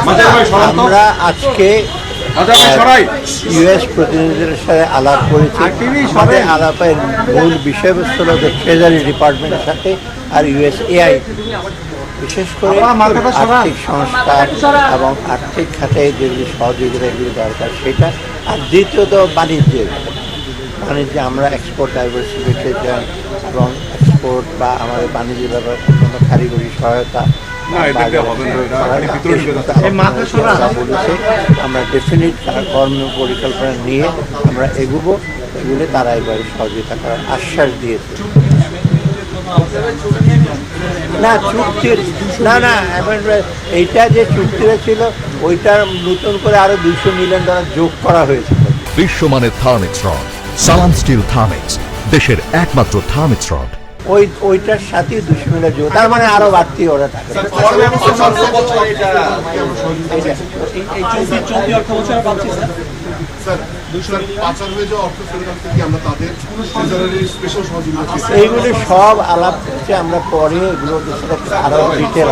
আমরা আজকে ইউএস প্রতিনিধিদের সাথে আলাপ করেছি। আমাদের আলাপের মূল বিষয়বস্তু হল ট্রেজারি ডিপার্টমেন্টের সাথে আর ইউএসএআই, বিশেষ করে আর্থিক সংস্কার এবং আর্থিক খাতে যেগুলি সহযোগিতাগুলি দরকার সেটা। আর দ্বিতীয়ত বাণিজ্যে আমরা এক্সপোর্ট ডাইভার্সিফিকেশন এবং এক্সপোর্ট বা আমাদের বাণিজ্য ব্যাপারে কোনো কারিগরি সহায়তা বলেছে। আমরা ডেফিনিট কর্ম পরিকল্পনা নিয়ে আমরা এগুবো, এগুলো তারা এবারে সহযোগিতা করার আশ্বাস দিয়েছে। না চুক্তির না এবার এইটা যে চুক্তিটা ছিল ওইটার নতুন করে আরো $200 মিলিয়ন যোগ করা হয়েছে। বিশ্বমানের থার্মিক্স রড, সালাম স্টিল থার্মিক্স, দেশের একমাত্র থার্মিক্স রড। ওইটার সাথে $200 মিলিয়ন যোগ, তার মানে আরো বাড়তি ওরা টাকা। এইগুলি সব আলাপ হচ্ছে, আমরা পরে এগুলো আরো ডিটেল